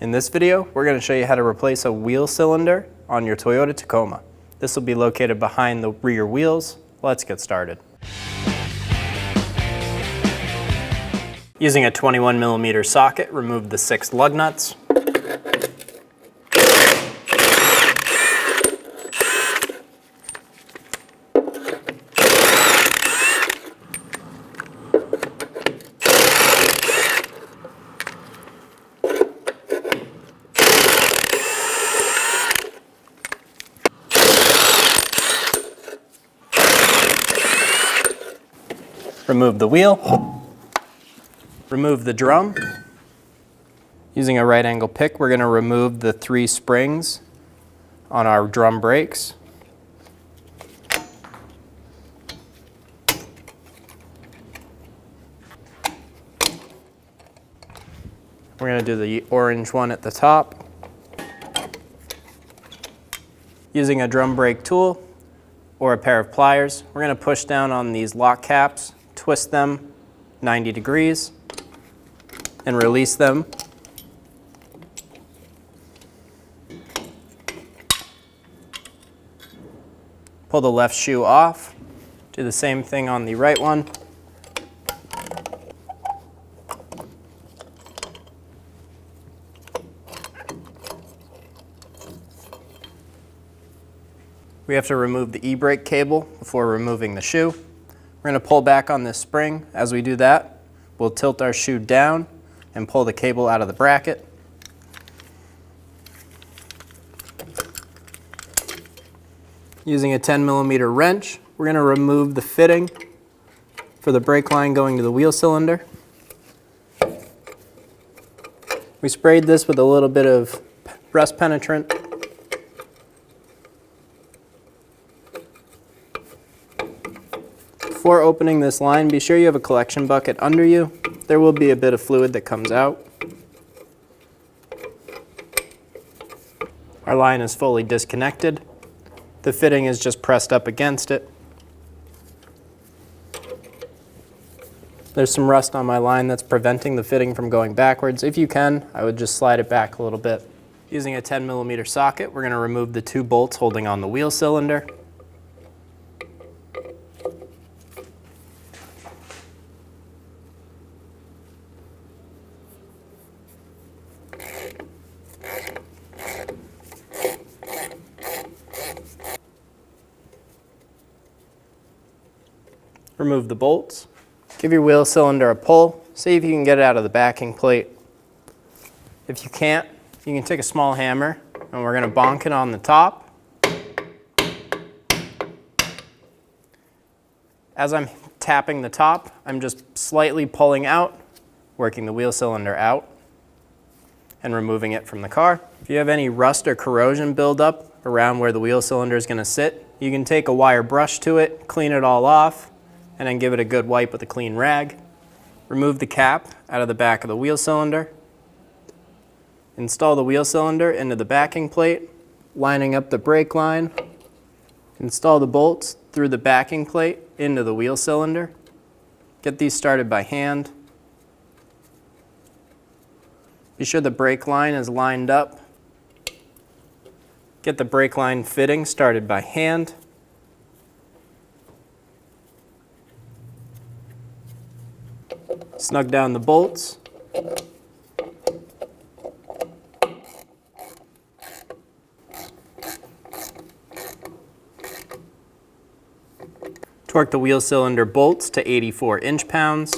In this video, we're going to show you how to replace a wheel cylinder on your Toyota Tacoma. This will be located behind the rear wheels. Let's get started. Using a 21mm socket, remove the 6 lug nuts. Remove the wheel, remove the drum. Using a right angle pick, we're going to remove the 3 springs on our drum brakes. We're going to do the orange one at the top. Using a drum brake tool or a pair of pliers, we're going to push down on these lock caps, twist them 90 degrees, and release them. Pull the left shoe off. Do the same thing on the right one. We have to remove the e-brake cable before removing the shoe. We're going to pull back on this spring. As we do that, we'll tilt our shoe down and pull the cable out of the bracket. Using a 10mm wrench, we're going to remove the fitting for the brake line going to the wheel cylinder. We sprayed this with a little bit of rust penetrant. Before opening this line, be sure you have a collection bucket under you. There will be a bit of fluid that comes out. Our line is fully disconnected. The fitting is just pressed up against it. There's some rust on my line that's preventing the fitting from going backwards. If you can, I would just slide it back a little bit. Using a 10mm socket, we're going to remove the 2 bolts holding on the wheel cylinder. Remove the bolts. Give your wheel cylinder a pull. See if you can get it out of the backing plate. If you can't, you can take a small hammer and we're going to bonk it on the top. As I'm tapping the top, I'm just slightly pulling out, working the wheel cylinder out and removing it from the car. If you have any rust or corrosion buildup around where the wheel cylinder is going to sit, you can take a wire brush to it, clean it all off, and then give it a good wipe with a clean rag. Remove the cap out of the back of the wheel cylinder. Install the wheel cylinder into the backing plate, lining up the brake line. Install the bolts through the backing plate into the wheel cylinder. Get these started by hand. Be sure the brake line is lined up. Get the brake line fitting started by hand. Snug down the bolts. Torque the wheel cylinder bolts to 84 inch-pounds.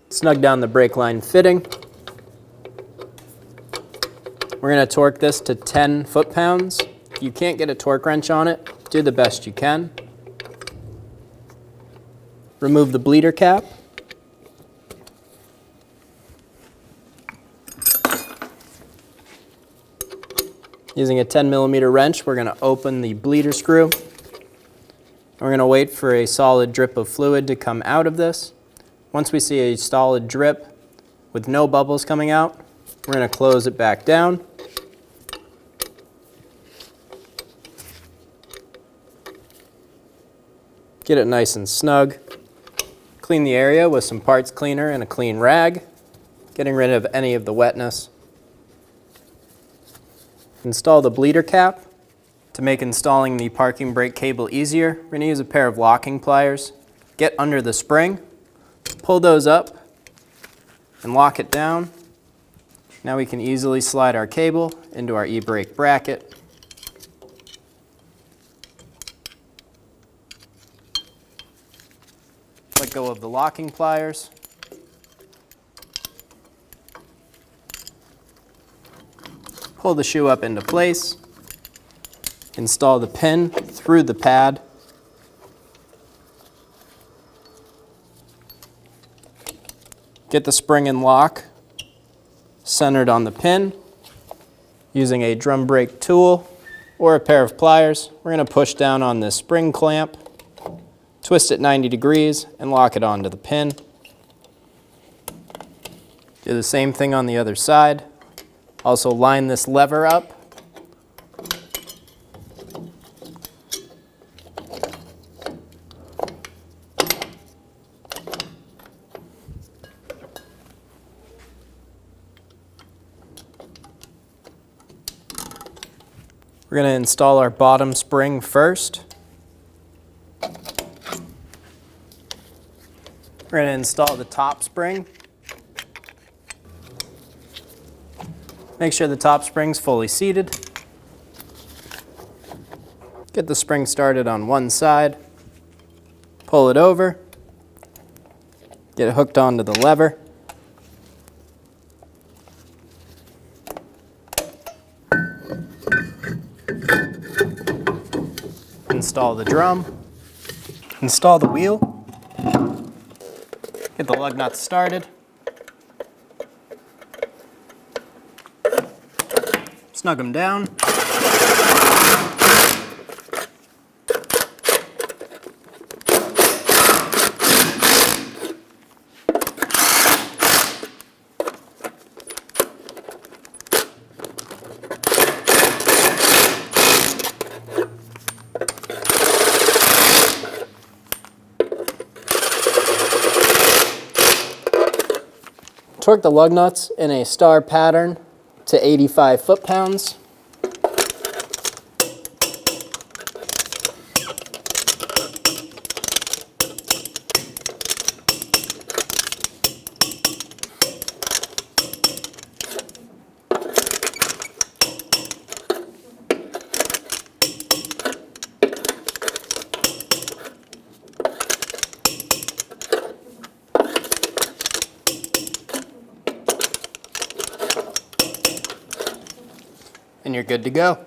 Snug down the brake line fitting. We're going to torque this to 10 foot-pounds. If you can't get a torque wrench on it, do the best you can. Remove the bleeder cap. Using a 10mm wrench, we're going to open the bleeder screw. We're going to wait for a solid drip of fluid to come out of this. Once we see a solid drip with no bubbles coming out, we're going to close it back down. Get it nice and snug. Clean the area with some parts cleaner and a clean rag, getting rid of any of the wetness. Install the bleeder cap. To make installing the parking brake cable easier, we're going to use a pair of locking pliers. Get under the spring, pull those up, and lock it down. Now we can easily slide our cable into our e-brake bracket. Let go of the locking pliers. Pull the shoe up into place. Install the pin through the pad. Get the spring and lock centered on the pin. Using a drum brake tool or a pair of pliers, we're going to push down on this spring clamp, twist it 90 degrees, and lock it onto the pin. Do the same thing on the other side. Also line this lever up. We're going to install our bottom spring first. We're going to install the top spring. Make sure the top spring's fully seated. Get the spring started on one side. Pull it over. Get it hooked onto the lever. Install the drum. Install the wheel. Get the lug nuts started. Snug them down. Torque the lug nuts in a star pattern to 85 foot-pounds. And you're good to go.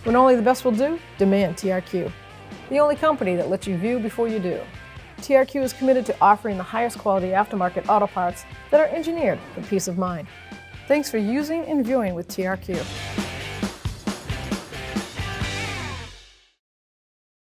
When only the best will do, demand TRQ. The only company that lets you view before you do. TRQ is committed to offering the highest quality aftermarket auto parts that are engineered for peace of mind. Thanks for using and viewing with TRQ.